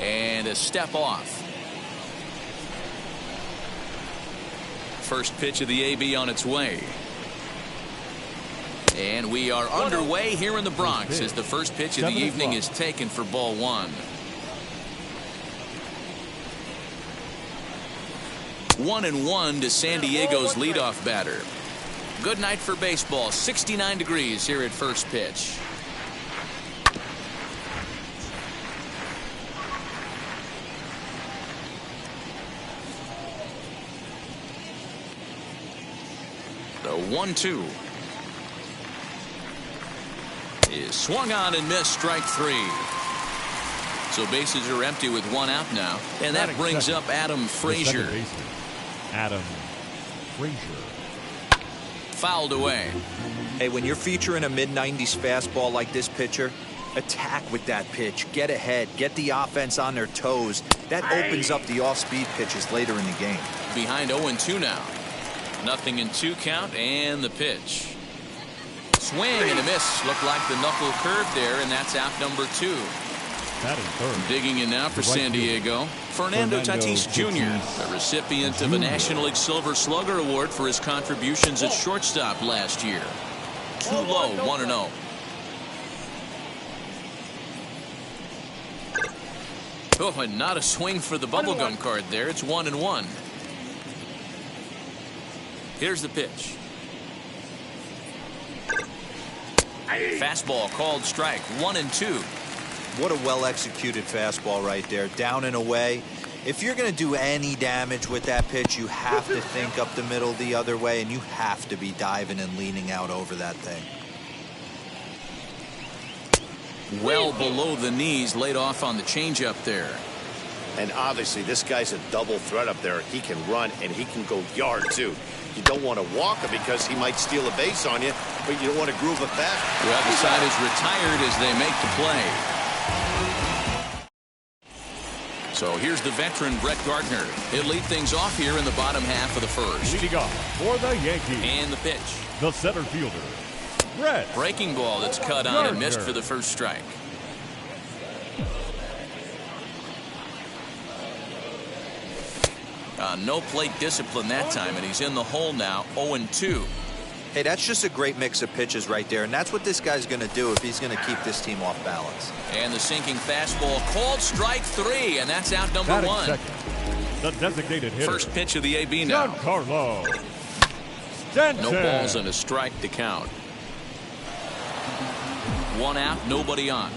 And a step off. First pitch of the AB on its way. And we are underway here in the Bronx as the first pitch of the evening is taken for ball one. 1-1 to San Diego's leadoff batter. Good night for baseball. 69 degrees here at first pitch. The 1-2 is swung on and missed. Strike three. So bases are empty with one out now, and that brings up Adam Frazier. Adam Frazier. Fouled away. Hey, when you're featuring a mid-90s fastball like this pitcher, attack with that pitch. Get ahead. Get the offense on their toes. That opens up the off-speed pitches later in the game. Behind 0-2 now. Nothing in 2 count, and the pitch. Swing and a miss. Looked like the knuckle curve there, and that's out number 2. Digging in now for San Diego, Fernando Tatis Jr., the recipient of a National League Silver Slugger Award for his contributions at shortstop last year. Too low, 1-0. Oh, and not a swing for the bubblegum card there. It's 1-1. Here's the pitch. Fastball called strike. 1-2. What a well-executed fastball right there. Down and away. If you're going to do any damage with that pitch, you have to think up the middle the other way, and you have to be diving and leaning out over that thing. Well below the knees, laid off on the changeup there. And obviously, this guy's a double threat up there. He can run, and he can go yard, too. You don't want to walk him because he might steal a base on you, but you don't want to groove it back. Well, the side is retired as they make the play. So here's the veteran Brett Gardner. He'll lead things off here in the bottom half of the first. Leading off for the Yankees. And the pitch. The center fielder, Brett. Breaking ball that's cut on and missed for the first strike. No plate discipline that time, and he's in the hole now. 0-2. Hey, that's just a great mix of pitches right there, and that's what this guy's going to do if he's going to keep this team off balance. And the sinking fastball called strike three, and that's out number one. Second, the designated hitter. First pitch of the AB now. Giancarlo Stanton. No balls and a strike to count. One out, nobody on.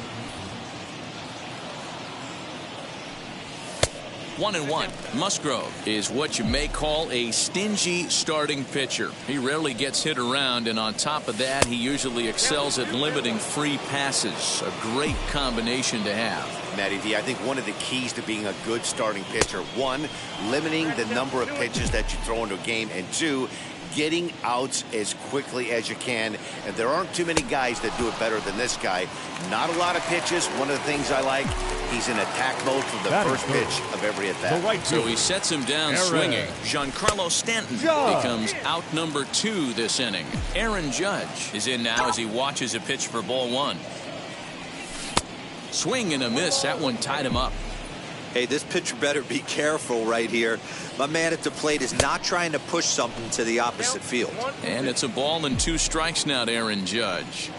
1-1. Musgrove is what you may call a stingy starting pitcher. He rarely gets hit around, and on top of that, he usually excels at limiting free passes. A great combination to have. Matty V, I think one of the keys to being a good starting pitcher, one, limiting the number of pitches that you throw into a game, and two, getting outs as quickly as you can. And there aren't too many guys that do it better than this guy. Not a lot of pitches. One of the things I like, he's in attack mode from the first pitch of every at bat. So he sets him down swinging. Giancarlo Stanton becomes out number 2 this inning. Aaron Judge is in now as he watches a pitch for ball one. Swing and a miss. That one tied him up. Hey, this pitcher better be careful right here. My man at the plate is not trying to push something to the opposite field. And it's a ball and 2 strikes now to Aaron Judge.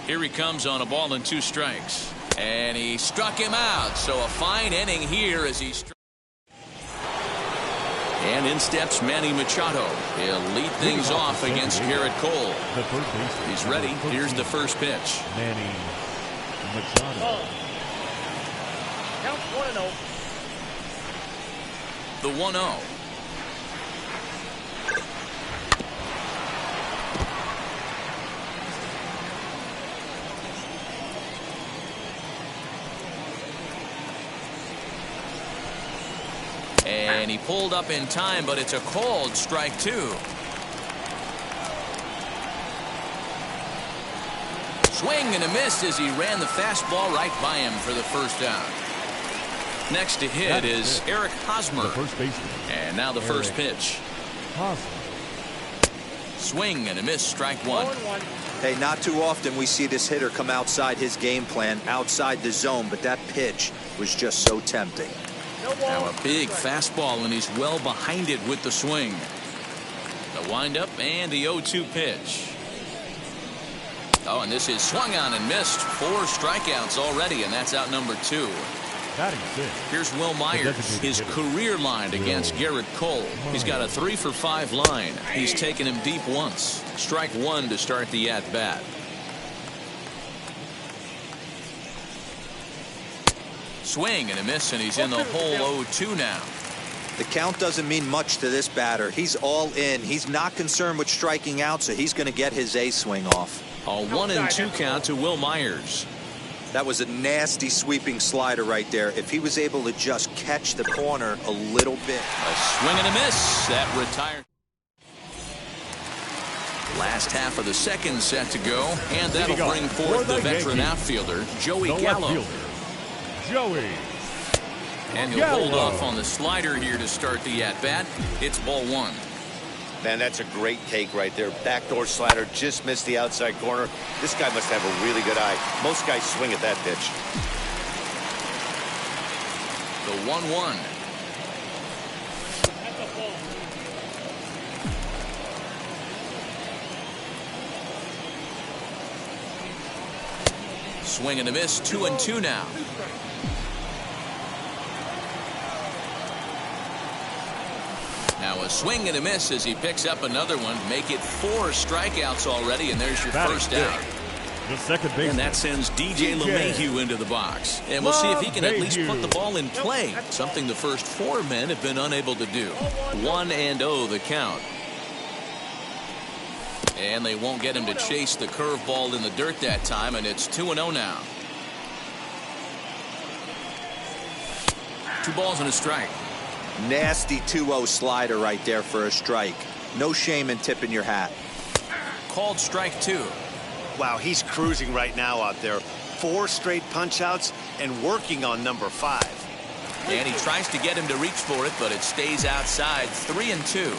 Here he comes on a ball and 2 strikes. And he struck him out. So a fine inning here as he struck. And in steps Manny Machado. He'll lead things off against Garrett Cole. He's ready. Here's the first pitch. Manny Machado. Count 1-0. The 1-0. And he pulled up in time, but it's a called strike 2. Swing and a miss as he ran the fastball right by him for the first down. Next to hit is Eric Hosmer. And now the first pitch. Swing and a miss, strike 1. Hey, not too often we see this hitter come outside his game plan, outside the zone, but that pitch was just so tempting. Now a big fastball, and he's well behind it with the swing. The windup and the 0-2 pitch. Oh, and this is swung on and missed. 4 strikeouts already, and that's out number 2. Here's Wil Myers, his career line against Garrett Cole. He's got a 3-for-5 line. He's taken him deep once. Strike 1 to start the at-bat. Swing and a miss, and he's in the hole 0-2 now. The count doesn't mean much to this batter. He's all in. He's not concerned with striking out, so he's going to get his A swing off. A 1-2 count to Wil Myers. That was a nasty sweeping slider right there. If he was able to just catch the corner a little bit. A swing and a miss. That retired. Last half of the second set to go, and that'll bring forth the veteran outfielder, Joey Gallo. Joey. And he'll hold off on the slider here to start the at-bat. It's ball 1. Man, that's a great take right there. Backdoor slider, just missed the outside corner. This guy must have a really good eye. Most guys swing at that pitch. The 1-1. Swing and a miss. 2-2 now. Now a swing and a miss as he picks up another one. Make it 4 strikeouts already, and there's your first out. The second base. And that sends DJ LeMahieu into the box. And we'll see if he can at least put the ball in play, something the first 4 men have been unable to do. 1-0 the count. And they won't get him to chase the curveball in the dirt that time, and it's 2-0 now. 2 balls and a strike. Nasty 2-0 slider right there for a strike. No shame in tipping your hat. Called strike 2. Wow, he's cruising right now out there. 4 straight punch outs and working on number 5. And he tries to get him to reach for it, but it stays outside. 3-2.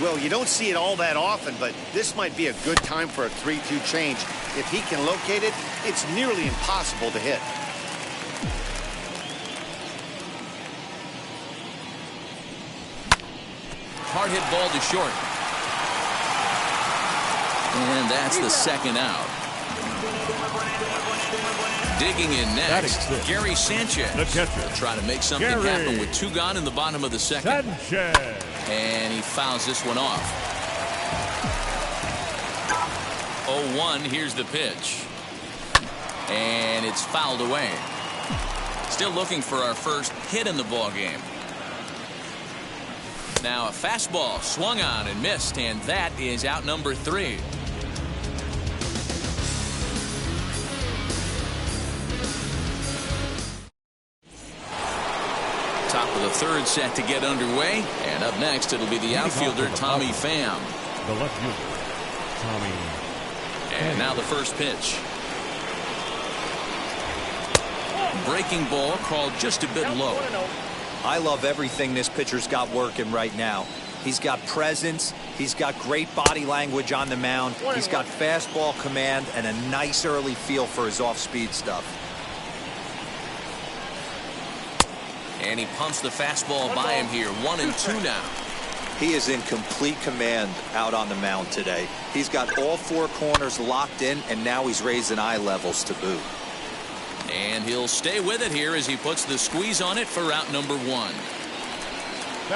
Well, you don't see it all that often, but this might be a good time for a 3-2 change. If he can locate it, it's nearly impossible to hit. Hard hit ball to short. And that's the second out. Digging in next, Gary Sanchez. The catcher. Trying to make something happen with 2 gone in the bottom of the second. Sanchez. And he fouls this one off. 0-1, here's the pitch. And it's fouled away. Still looking for our first hit in the ball game. Now a fastball swung on and missed, and that is out number 3. Top of the third set to get underway, and up next it'll be the outfielder Tommy Pham. The left fielder, Tommy. And now the first pitch. Breaking ball called just a bit low. I love everything this pitcher's got working right now. He's got presence. He's got great body language on the mound. He's got fastball command and a nice early feel for his off-speed stuff. And he pumps the fastball by him here. 1-2 now. He is in complete command out on the mound today. He's got all 4 corners locked in, and now he's raising eye levels to boot. And he'll stay with it here as he puts the squeeze on it for out number 1.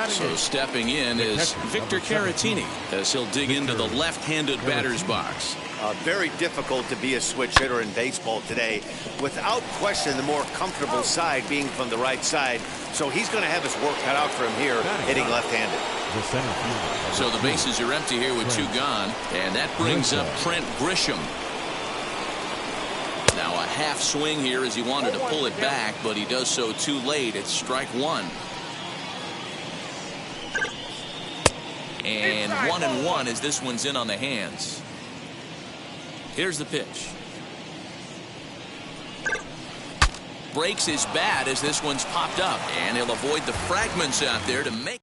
So stepping in is Victor Caratini as he'll dig into the left-handed batter's box. Very difficult to be a switch hitter in baseball today. Without question, the more comfortable side being from the right side. So he's going to have his work cut out for him here, hitting left-handed. So the bases are empty here with 2 gone, and that brings up Trent Grisham. Now a half swing here as he wanted to pull it back, but he does so too late. It's strike 1. And 1-1 as this one's in on the hands. Here's the pitch. Breaks his bat as this one's popped up, and he'll avoid the fragments out there to make.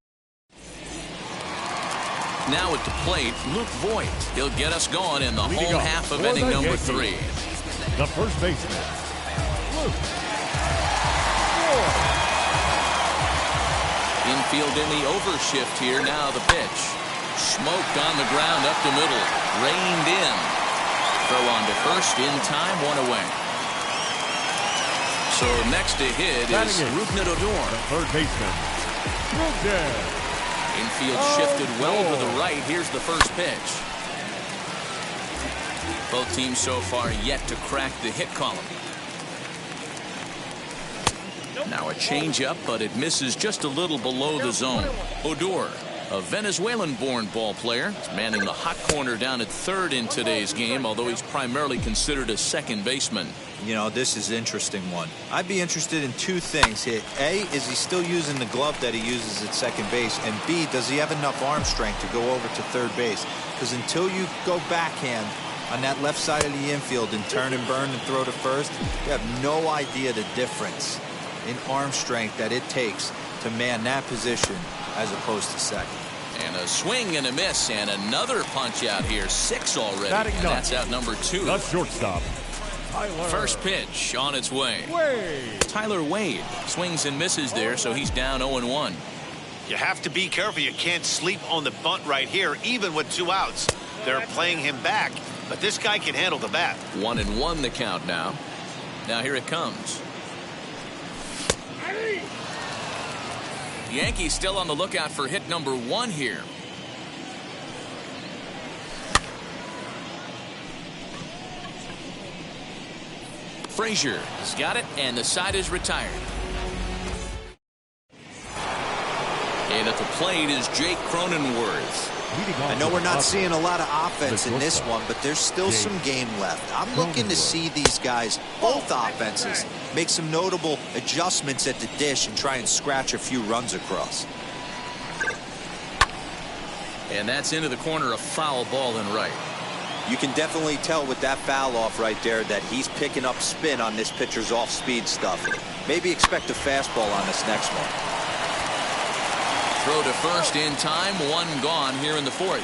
now at the plate, Luke Voigt. He'll get us going in the Leading home off half of for inning the number Yankees, 3. the first baseman, Luke Voigt. Infield in the overshift here. Now the pitch. Smoked on the ground up the middle. Reined in. Throw on to first in time. 1 away. So next to hit is Rougned Odor. Third baseman, Rougned. Infield shifted well to the right. Here's the first pitch. Both teams so far yet to crack the hit column. Now a changeup, but it misses just a little below the zone. Odor, a Venezuelan-born ball player, is manning the hot corner down at third in today's game, although he's primarily considered a second baseman. You know, this is an interesting one. I'd be interested in 2 things here. A, is he still using the glove that he uses at second base? And B, does he have enough arm strength to go over to third base? Because until you go backhand on that left side of the infield and turn and burn and throw to first, you have no idea the difference in arm strength that it takes to man that position as opposed to second. And a swing and a miss, and another punch out here. 6 already, and that's out number 2. The shortstop, Tyler First pitch on its way. Wade. Tyler Wade swings and misses there, so he's down 0-1. You have to be careful. You can't sleep on the bunt right here, even with 2 outs. They're playing him back, but this guy can handle the bat. 1-1 the count now. Now here it comes. The Yankees still on the lookout for hit number 1 here. Frazier has got it, and the side is retired. And at the plate is Jake Cronenworth. I know we're not seeing a lot of offense in this one, but there's still some game left. I'm looking to see these guys, both offenses, make some notable adjustments at the dish and try and scratch a few runs across. And that's into the corner, a foul ball and right. You can definitely tell with that foul off right there that he's picking up spin on this pitcher's off-speed stuff. Maybe expect a fastball on this next one. Throw to first in time. 1 gone here in the 4th.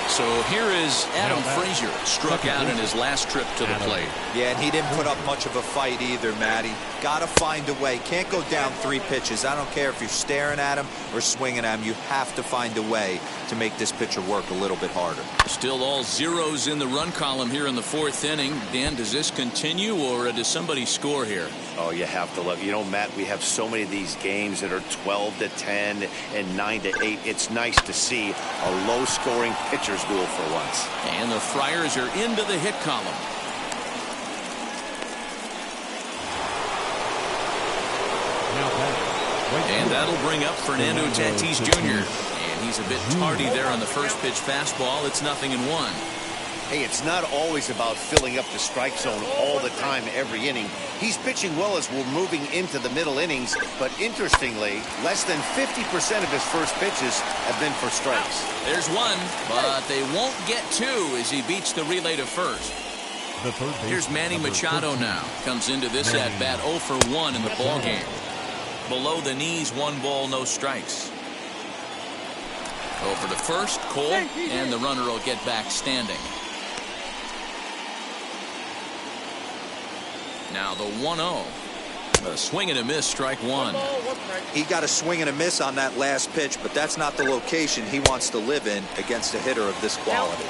So here is Adam Frazier. Struck out in his last trip to the plate. Yeah, and he didn't put up much of a fight either, Matty. Got to find a way. Can't go down 3 pitches. I don't care if you're staring at him or swinging at him. You have to find a way to make this pitcher work a little bit harder. Still all zeros in the run column here in the 4th inning. Dan, does this continue, or does somebody score here? Oh, you have to look. You know, Matt, we have so many of these games that are 12-10 and 9-8. It's nice to see a low-scoring pitcher's duel for once. And the Friars are into the hit column. And that'll bring up Fernando Tatis Jr. And he's a bit tardy there on the first pitch fastball. It's 0-1. Hey, it's not always about filling up the strike zone all the time every inning. He's pitching well as we're moving into the middle innings, but interestingly, less than 50% of his first pitches have been for strikes. There's 1, but they won't get 2 as he beats the relay to first. Here's Manny Machado now. Comes into this at-bat 0 for 1 in the ballgame. Below the knees, 1 ball, no strikes. Over to first, Cole, and the runner will get back standing. Now the 1-0. A swing and a miss, strike 1. He got a swing and a miss on that last pitch, but that's not the location he wants to live in against a hitter of this quality.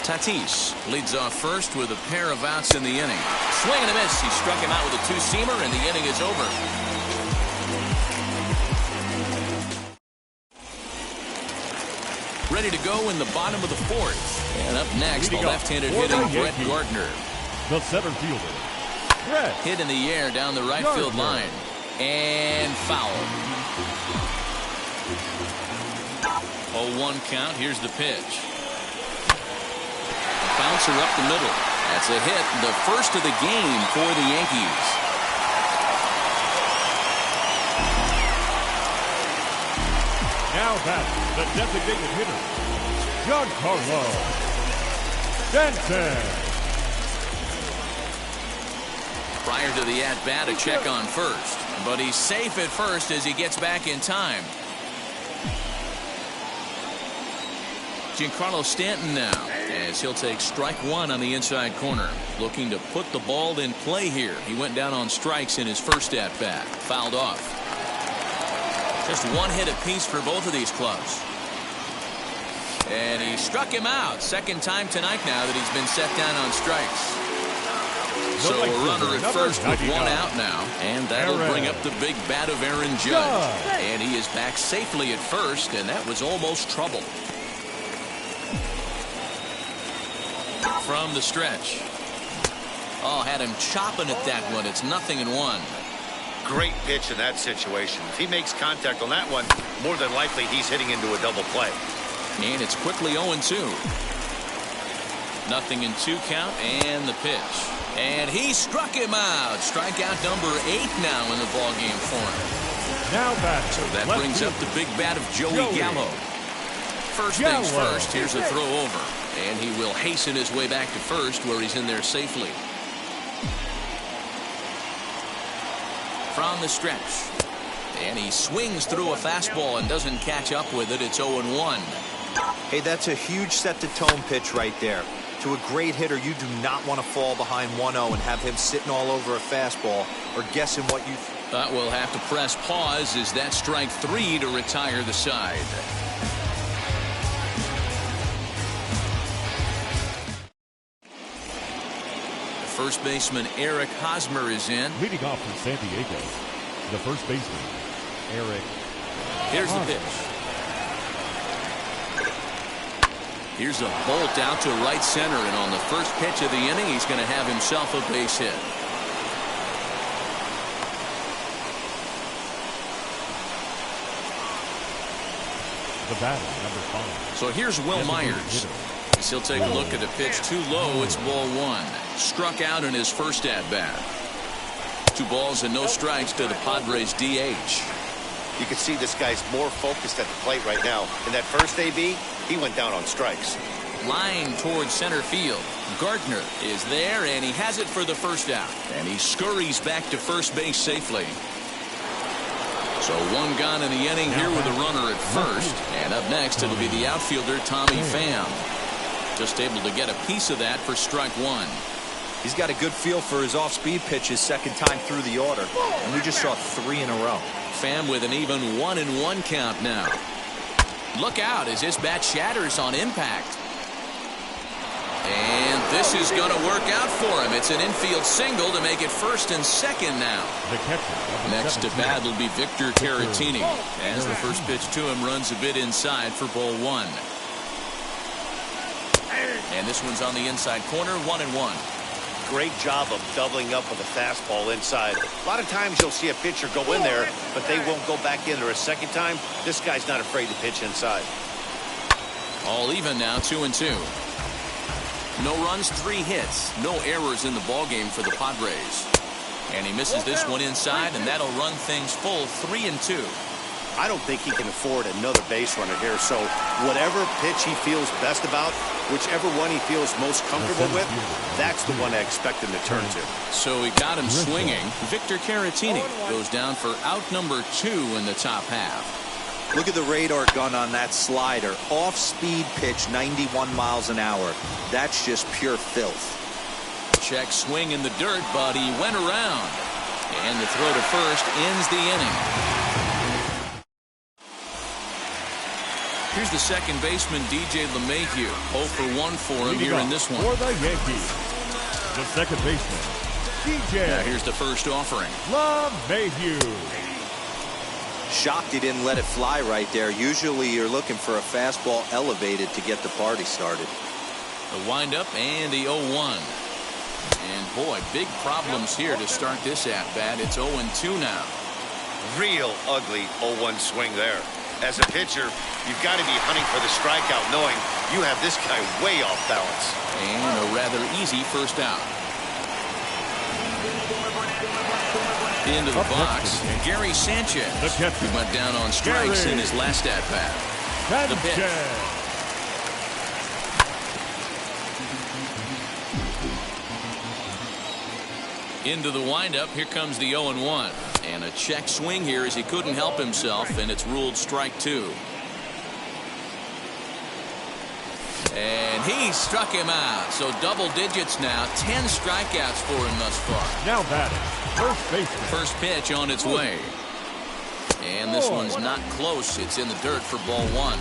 Tatis leads off first with a pair of outs in the inning. Swing and a miss. He struck him out with a 2-seamer, and the inning is over. Ready to go in the bottom of the 4th. And up next, the left-handed hitting Brett Gardner. The center fielder, Brett. Hit in the air down the right field line. And foul. 0-1 count. Here's the pitch. Bouncer up the middle. That's a hit. The first of the game for the Yankees. Now batting, the designated hitter, Giancarlo Stanton. Prior to the at-bat, a check on first. But he's safe at first as he gets back in time. Giancarlo Stanton now, as he'll take strike one on the inside corner. Looking to put the ball in play here. He went down on strikes in his first at-bat. Fouled off. Just one hit apiece for both of these clubs. And he struck him out. Second time tonight now that he's been set down on strikes. So a runner at first with one out now. And that'll bring up the big bat of Aaron Judge. And he is back safely at first, and that was almost trouble. From the stretch. Oh, had him chopping at that one. It's 0-1. Great pitch in that situation. If he makes contact on that one, more than likely he's hitting into a double play. And it's quickly 0-2. 0-2 count and the pitch. And he struck him out. Strikeout number 8 now in the ballgame for him. Now back. So that brings up the big bat of Joey Gallo. First things first, here's a throw over. And he will hasten his way back to first where he's in there safely. From the stretch. And he swings through a fastball and doesn't catch up with it. It's 0-1. Hey, that's a huge set-the-tone pitch right there. To a great hitter, you do not want to fall behind 1-0 and have him sitting all over a fastball or guessing what you... We'll have to press pause as that strike 3 to retire the side. First baseman Eric Hosmer is in. Leading off for San Diego, the first baseman, Eric. Here's the pitch. Here's a bolt out to right center, and on the first pitch of the inning, he's going to have himself a base hit. The batter, number 5. So here's Will Myers. As he'll take a look at the pitch too low. It's ball 1. Struck out in his first at-bat. 2 balls and no strikes to the Padres DH. You can see this guy's more focused at the plate right now. In that first AB, he went down on strikes. Line towards center field. Gardner is there, and he has it for the first out. And he scurries back to first base safely. So 1 gone in the inning here with a runner at first. And up next, it'll be the outfielder, Tommy Pham. Just able to get a piece of that for strike 1. He's got a good feel for his off-speed pitches second time through the order. And we just saw 3 in a row. Pham with an even 1-1 count now. Look out as his bat shatters on impact. And this is going to work out for him. It's an infield single to make it first and second now. Next to bat will be Victor Caratini, as the first pitch to him runs a bit inside for ball 1. And this one's on the inside corner, 1-1. Great job of doubling up with a fastball inside. A lot of times you'll see a pitcher go in there, but they won't go back in there a second time. This guy's not afraid to pitch inside. All even now, 2-2. No runs, 3 hits. No errors in the ballgame for the Padres. And he misses this one inside, and that'll run things full 3-2. I don't think he can afford another base runner here, so whatever pitch he feels best about, whichever one he feels most comfortable with, that's the one I expect him to turn to. So he got him swinging. Victor Caratini goes down for out number 2 in the top half. Look at the radar gun on that slider. Off-speed pitch, 91 miles an hour. That's just pure filth. Check swing in the dirt, but he went around. And the throw to first ends the inning. Here's the second baseman, DJ LeMahieu. 0 for 1 for him here in this one. For the Yankees, the second baseman, DJ. Now here's the first offering. LeMahieu. Shocked he didn't let it fly right there. Usually you're looking for a fastball elevated to get the party started. The windup and the 0-1. And boy, big problems here to start this at-bat. It's 0-2 now. Real ugly 0-1 swing there. As a pitcher, you've got to be hunting for the strikeout, knowing you have this guy way off balance. And a rather easy first out. Into the box, Gary Sanchez. He went down on strikes in his last at-bat. The pitch. Into the windup. Here comes the 0-1. And a check swing here as he couldn't help himself, and it's ruled strike 2. And he struck him out. So double digits now. 10 strikeouts for him thus far. Now batting, first baseman. First pitch on its way. And this one's not close. It's in the dirt for ball one.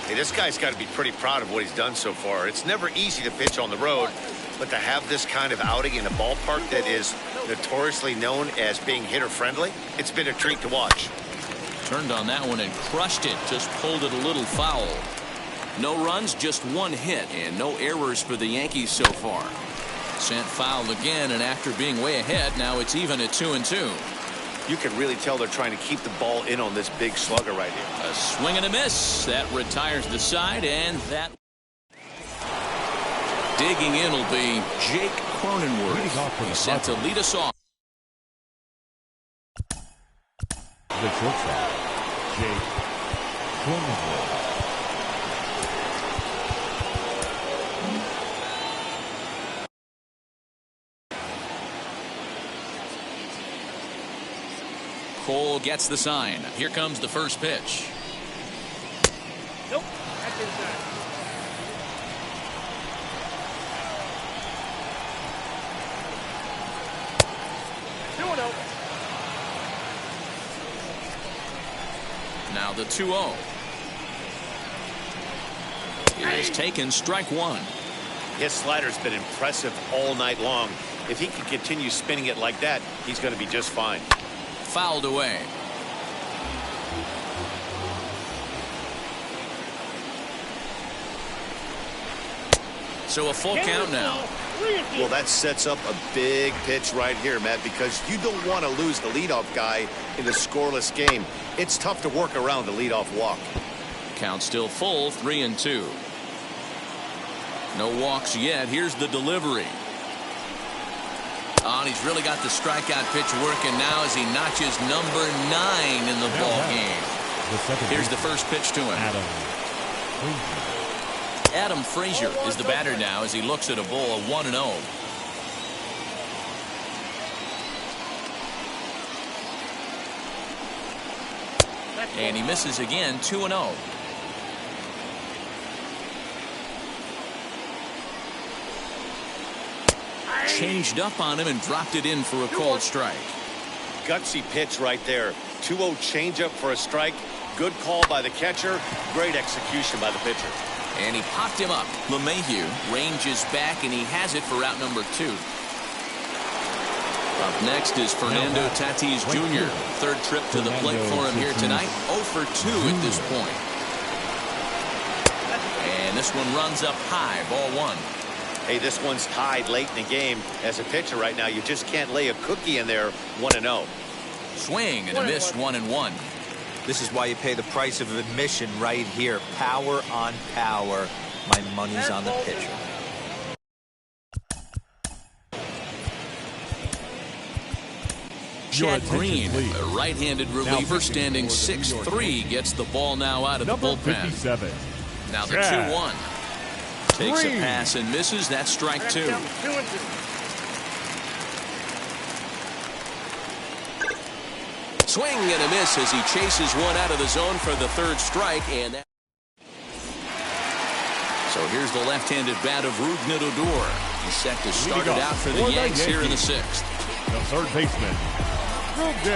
Hey, this guy's got to be pretty proud of what he's done so far. It's never easy to pitch on the road, but to have this kind of outing in a ballpark that is notoriously known as being hitter-friendly, it's been a treat to watch. Turned on that one and crushed it. Just pulled it a little foul. No runs, just one hit, and no errors for the Yankees so far. Sent foul again, and after being way ahead, now it's even at 2-2. You can really tell they're trying to keep the ball in on this big slugger right here. A swing and a miss. That retires the side, and that... Digging in will be Jake Cronenworth. He's set to lead us off. The shortstop, Jake Cronenworth. Cole gets the sign. Here comes the first pitch. Nope. That's inside. Now the 2-0. It is taken, strike one. His slider's been impressive all night long. If he can continue spinning it like that, he's going to be just fine. Fouled away. So a full count now. Well, that sets up a big pitch right here, Matt, because you don't want to lose the leadoff guy in a scoreless game. It's tough to work around the leadoff walk. Count still full, 3-2. No walks yet. Here's the delivery. Oh, and he's really got the strikeout pitch working now as he notches number 9 in the ball game. Here's the first pitch to him. Adam Frazier is the batter now as he looks at a ball of 1-0. And he misses again, 2-0. Changed up on him and dropped it in for a called strike. Gutsy pitch right there. 2-0 changeup for a strike. Good call by the catcher. Great execution by the pitcher. And he popped him up. LeMahieu ranges back, and he has it for out number 2. Up next is Fernando Tatis Jr. Third trip to the plate for him here tonight. 0 for 2 at this point. And this one runs up high, ball one. Hey, this one's tied late in the game. As a pitcher right now, you just can't lay a cookie in there. 1-0. Swing and a miss, 1-1. This is why you pay the price of admission right here. Power on power. My money's on the pitcher. Chad Green, a right-handed reliever standing 6'3", gets the ball now out of the bullpen. 57. Now the 2-1. Takes a pass and misses. That's strike 2. Swing and a miss as he chases one out of the zone for the third strike. And that... So here's the left-handed bat of Rougned Odor. He's set to start it out for the Yanks here in the 6th. The third baseman, Rougned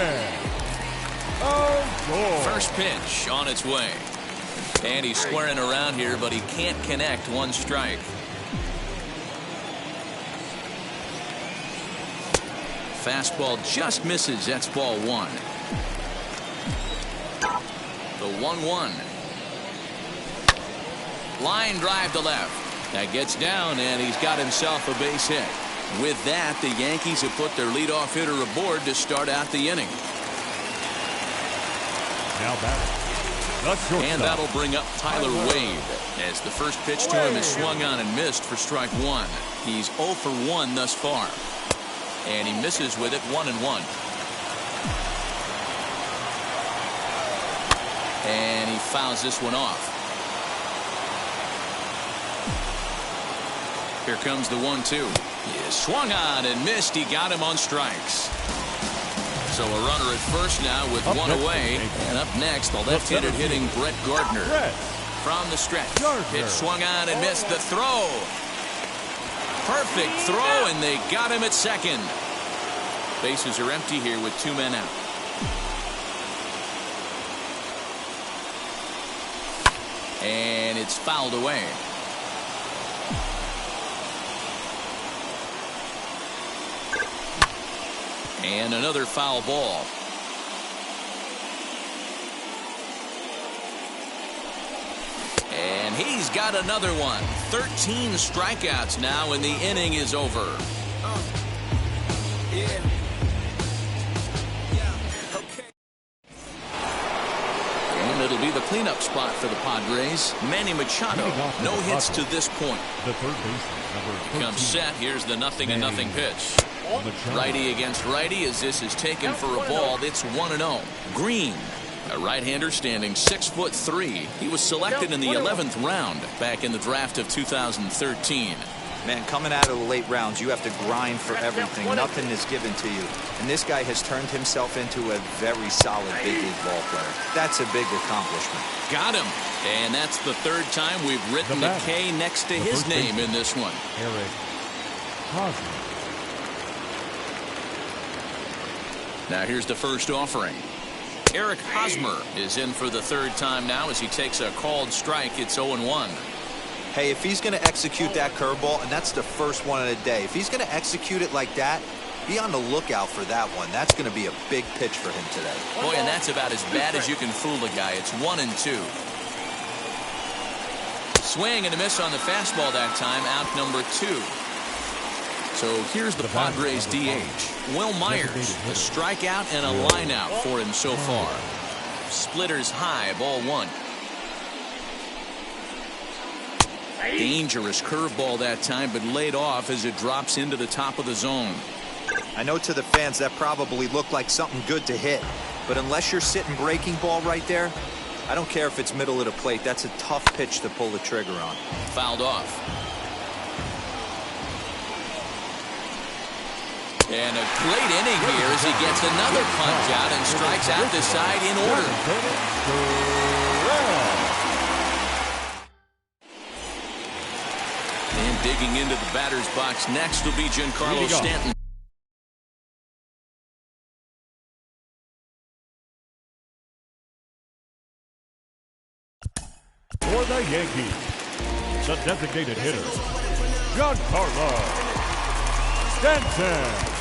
Odor. First pitch on its way. And he's squaring around here, but he can't connect. One strike. Fastball just misses. That's ball one. The 1-1. Line drive to left. That gets down, and he's got himself a base hit. With that, the Yankees have put their leadoff hitter aboard to start out the inning. Now batting. And that'll bring up Tyler Wade as the first pitch to him is swung on and missed for strike 1. He's 0 for 1 thus far. And he misses with it, 1-1. And he fouls this one off. Here comes the 1-2. He is swung on and missed. He got him on strikes. So a runner at first now with one away. And up next, the left-handed hitting Brett Gardner. From the stretch. Pitch swung on and missed the throw. Perfect throw, and they got him at second. Bases are empty here with 2 men out. And it's fouled away. And another foul ball. And he's got another one. 13 strikeouts now, and the inning is over. And it'll be the cleanup spot for the Padres. Manny Machado, no hits to this point. The third baseman, Comes set. Here's the 0-0 pitch. Righty against righty as this is taken for a ball. It's 1-0. Green, a right-hander standing 6'3". He was selected in the 11th round back in the draft of 2013. Man, coming out of the late rounds, you have to grind for everything. Nothing is given to you. And this guy has turned himself into a very solid big league ball player. That's a big accomplishment. Got him. And that's the third time we've written the K next to his name in this one. Eric Hosmer. Now here's the first offering. Eric Hosmer is in for the third time now as he takes a called strike. It's 0-1. Hey, if he's going to execute that curveball, and that's the first one of the day, if he's going to execute it like that, be on the lookout for that one. That's going to be a big pitch for him today. Boy, and that's about as bad as you can fool a guy. It's 1-2. Swing and a miss on the fastball that time, out number 2. So here's the Padres DH. Will Myers, a strikeout and a lineout for him so far. Splitters high, ball 1. Dangerous curveball that time, but laid off as it drops into the top of the zone. I know to the fans that probably looked like something good to hit, but unless you're sitting breaking ball right there, I don't care if it's middle of the plate. That's a tough pitch to pull the trigger on. Fouled off. And a great inning here as he gets another punch out and strikes out the side in order. And digging into the batter's box next will be Giancarlo Stanton. For the Yankees, the designated hitter, Giancarlo Stanton.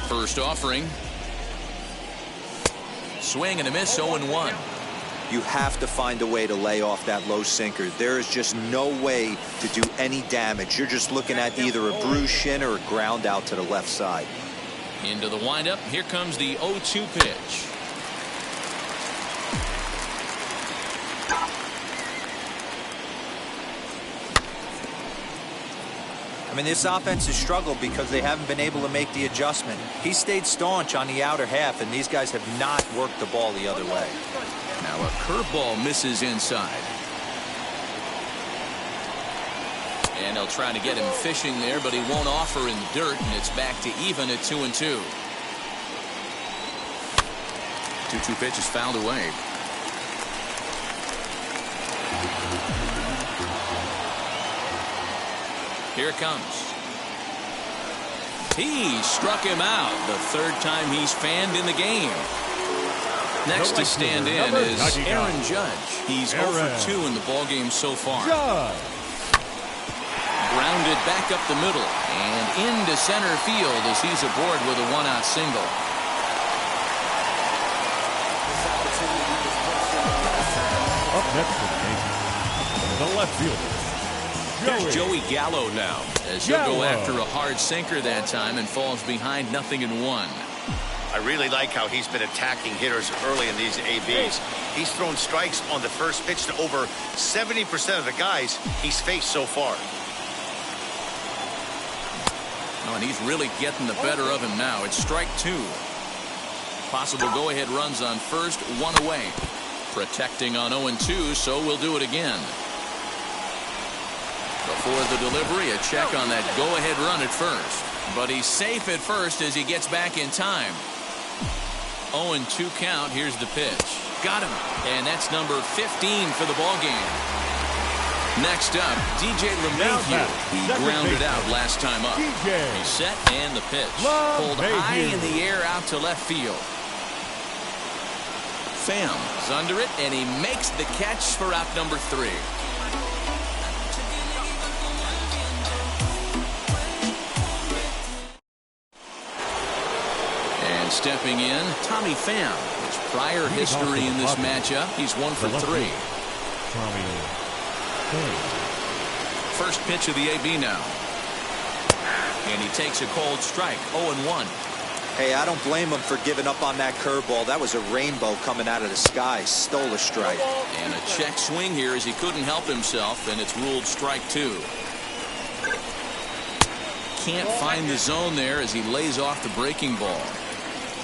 First offering. Swing and a miss, 0-1. You have to find a way to lay off that low sinker. There is just no way to do any damage. You're just looking at either a bruised shin or a ground out to the left side. Into the windup. Here comes the 0-2 pitch. I mean, this offense has struggled because they haven't been able to make the adjustment. He stayed staunch on the outer half, and these guys have not worked the ball the other way. Now a curveball misses inside. And they'll try to get him fishing there, but he won't offer in the dirt, and it's back to even at 2-2. 2-2 pitch is fouled away. Here it comes. He struck him out the third time he's fanned in the game. Next to stand in is Aaron Judge. He's 0 for 2 in the ballgame so far. Grounded back up the middle and into center field as he's aboard with a 1-out single. Up next for the Yankees, the left fielder. Here's Joey Gallo now as he'll go after a hard sinker that time and falls behind 0-1. I really like how he's been attacking hitters early in these ABs. He's thrown strikes on the first pitch to over 70% of the guys he's faced so far. Oh, and he's really getting the better of him now. It's strike 2. Possible go-ahead runs on first, 1 away. Protecting on 0-2, so we'll do it again. Before the delivery, a check on that go-ahead run at first. But he's safe at first as he gets back in time. 0-2 count. Here's the pitch. Got him. And that's number 15 for the ball game. Next up, DJ LeMahieu. He grounded out last time up. He's set and the pitch. Pulled high in the air out to left field. Pham is under it, and he makes the catch for out number 3. And stepping in, Tommy Pham. His prior history in this matchup, he's 1 for 3. First pitch of the AB now. And he takes a cold strike, 0-1. Hey, I don't blame him for giving up on that curveball. That was a rainbow coming out of the sky. Stole a strike. And a check swing here as he couldn't help himself, and it's ruled strike 2. Can't find the zone there as he lays off the breaking ball.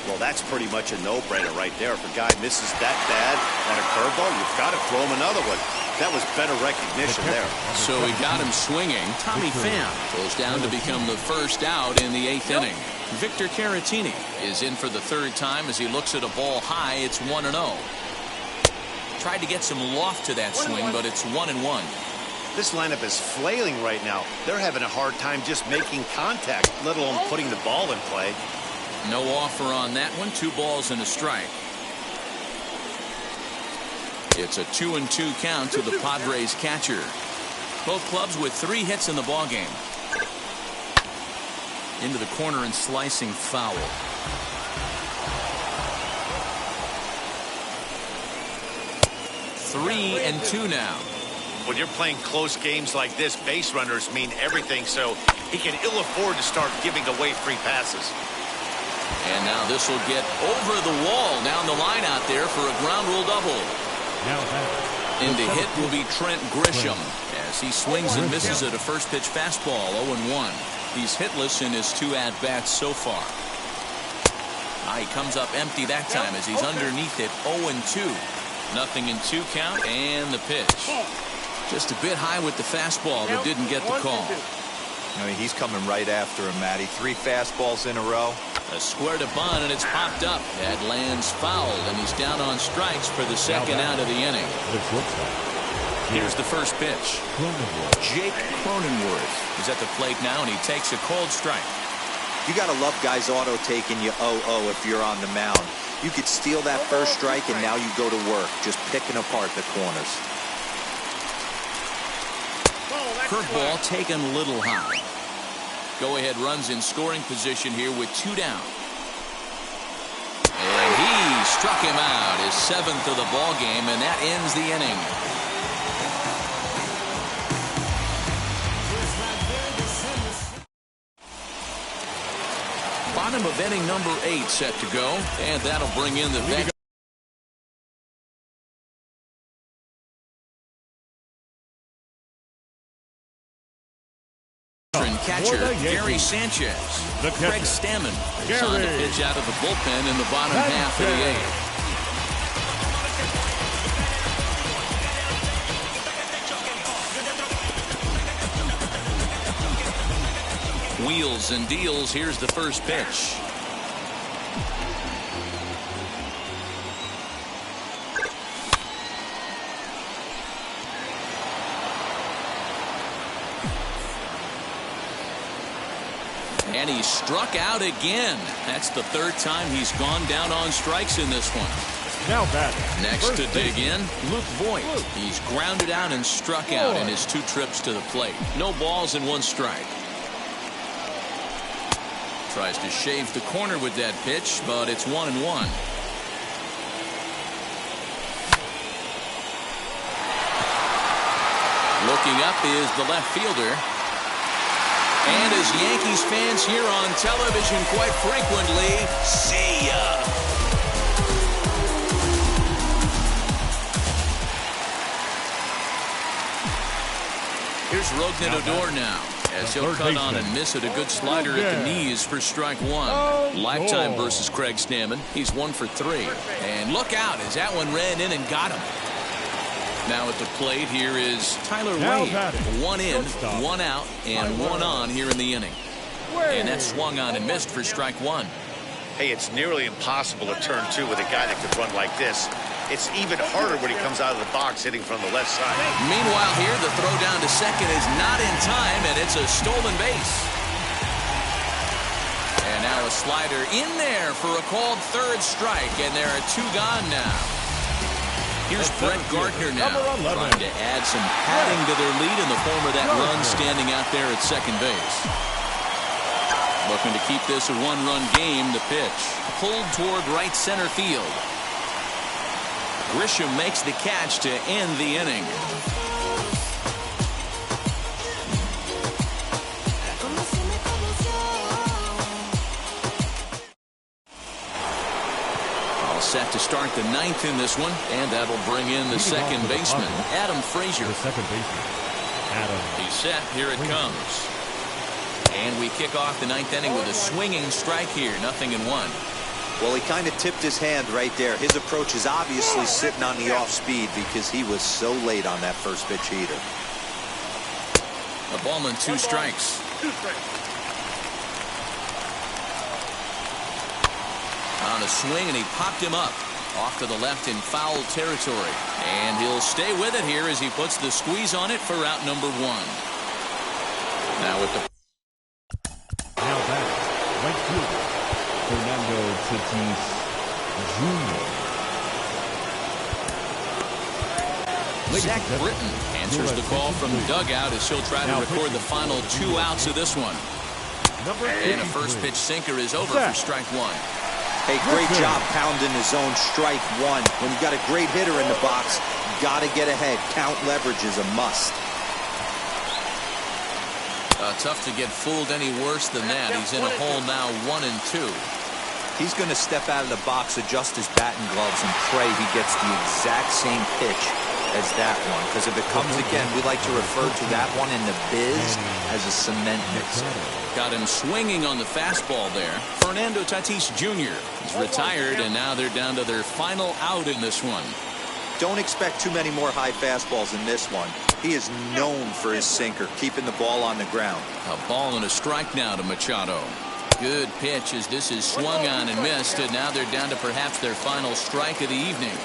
Well, that's pretty much a no-brainer right there. If a guy misses that bad on a curveball, you've got to throw him another one. That was better recognition there. So he got him swinging. Tommy Pham goes down to become the first out in the 8th inning. Victor Caratini is in for the 3rd time as he looks at a ball high. It's 1-0. Tried to get some loft to that swing, but it's 1-1. This lineup is flailing right now. They're having a hard time just making contact, let alone putting the ball in play. No offer on that one. 2 balls and a strike. It's a 2-2 count to the Padres catcher. Both clubs with 3 hits in the ballgame. Into the corner and slicing foul. 3-2 now. When you're playing close games like this, base runners mean everything, so he can ill afford to start giving away free passes. And now this will get over the wall down the line out there for a ground rule double. In the hit will be Trent Grisham as he swings and misses at a first pitch fastball. 0-1. He's hitless in his 2 at-bats so far. He comes up empty that time as he's underneath it. 0-2. 0-2 count and the pitch. Just a bit high with the fastball, but didn't get the call. I mean, he's coming right after him, Matty. 3 fastballs in a row. A square to bunt, and it's popped up. That lands fouled, and he's down on strikes for the 2nd out of the inning. Here's the first pitch. Jake Cronenworth is at the plate now, and he takes a cold strike. You got to love guys auto taking you 0-0 if you're on the mound. You could steal that first strike, and now you go to work, just picking apart the corners. Curveball taken a little high. Go-ahead runs in scoring position here with 2 down. And he struck him out, his 7th of the ball game, and that ends the inning. Bottom of inning number 8 set to go, and that'll bring in the veteran catcher Gary Sanchez. Craig Stammen is on to pitch out of the bullpen in the bottom half of the 8th. Wheels and deals. Here's the first pitch. And he struck out again. That's the 3rd time he's gone down on strikes in this one. Now batting. Next to dig in, Luke Voigt. He's grounded out and struck out in his 2 trips to the plate. No balls and 1 strike. Tries to shave the corner with that pitch, but it's 1-1. Looking up is the left fielder. And as Yankees fans hear on television quite frequently, see ya! Here's Rougned Odor now As he'll cut on and miss it. A good slider at the knees for strike one. Lifetime versus Craig Stammen. He's 1 for 3. And look out as that one ran in and got him. Now at the plate here is Tyler Wade. 1 in, 1 out, and 1 on here in the inning. And that swung on and missed for strike one. Hey, it's nearly impossible to turn two with a guy that could run like this. It's even harder when he comes out of the box hitting from the left side. Meanwhile here, the throw down to second is not in time, and it's a stolen base. And now a slider in there for a called third strike, and there are 2 gone now. Here's Brett Gardner now, trying to add some padding to their lead in the form of that run standing out there at second base. Looking to keep this a 1-run game. The pitch pulled toward right center field. Grisham makes the catch to end the inning. All set to start the 9th in this one, and that'll bring in the second baseman, Adam Frazier. The second baseman, Adam. He's set. Here it comes. And we kick off the 9th inning with a swinging strike here. 0-1. Well, he kind of tipped his hand right there. His approach is obviously sitting on the off speed because he was so late on that first pitch heater. A ball and 2 strikes. On a swing, and he popped him up off to the left in foul territory. And he'll stay with it here as he puts the squeeze on it for out number 1. Now with the Now back, right fielder, Fernando Tatis Jr. Zach Britton answers the call from the dugout as he'll try to record the final 2 outs of this one. And a first pitch sinker is over for strike 1. Hey, great job pounding his own strike 1. When you got a great hitter in the box, got to get ahead. Count leverage is a must. Tough to get fooled any worse than that. He's in a hole now, 1-2. He's going to step out of the box, adjust his batting gloves, and pray he gets the exact same pitch as that one. Because if it comes again, we like to refer to that one in the biz as a cement mixer. Got him swinging on the fastball there. Fernando Tatis Jr. is retired, and now they're down to their final out in this one. Don't expect too many more high fastballs in this one. He is known for his sinker, keeping the ball on the ground. A ball and a strike now to Machado. Good pitch as this is swung on and missed, and now they're down to perhaps their final strike of the evening.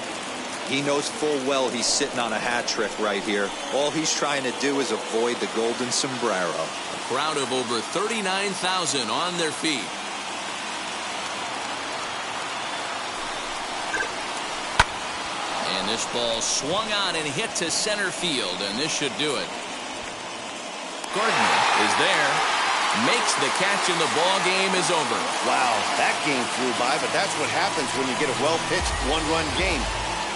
He knows full well he's sitting on a hat trick right here. All he's trying to do is avoid the golden sombrero. A crowd of over 39,000 on their feet. And this ball swung on and hit to center field, and this should do it. Gardner is there, makes the catch, and the ball game is over. Wow, that game flew by, but that's what happens when you get a well-pitched 1-run game.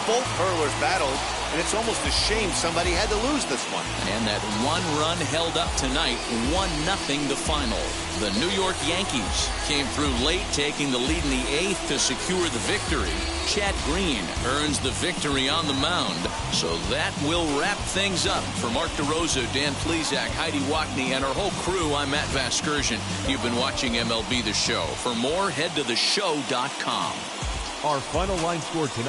Both hurlers battled, and it's almost a shame somebody had to lose this one. And that 1 run held up tonight, 1-0 the final. The New York Yankees came through late, taking the lead in the 8th to secure the victory. Chad Green earns the victory on the mound. So that will wrap things up. For Mark DeRosa, Dan Plesac, Heidi Watney, and our whole crew, I'm Matt Vasgersian. You've been watching MLB The Show. For more, head to theshow.com. Our final line score tonight.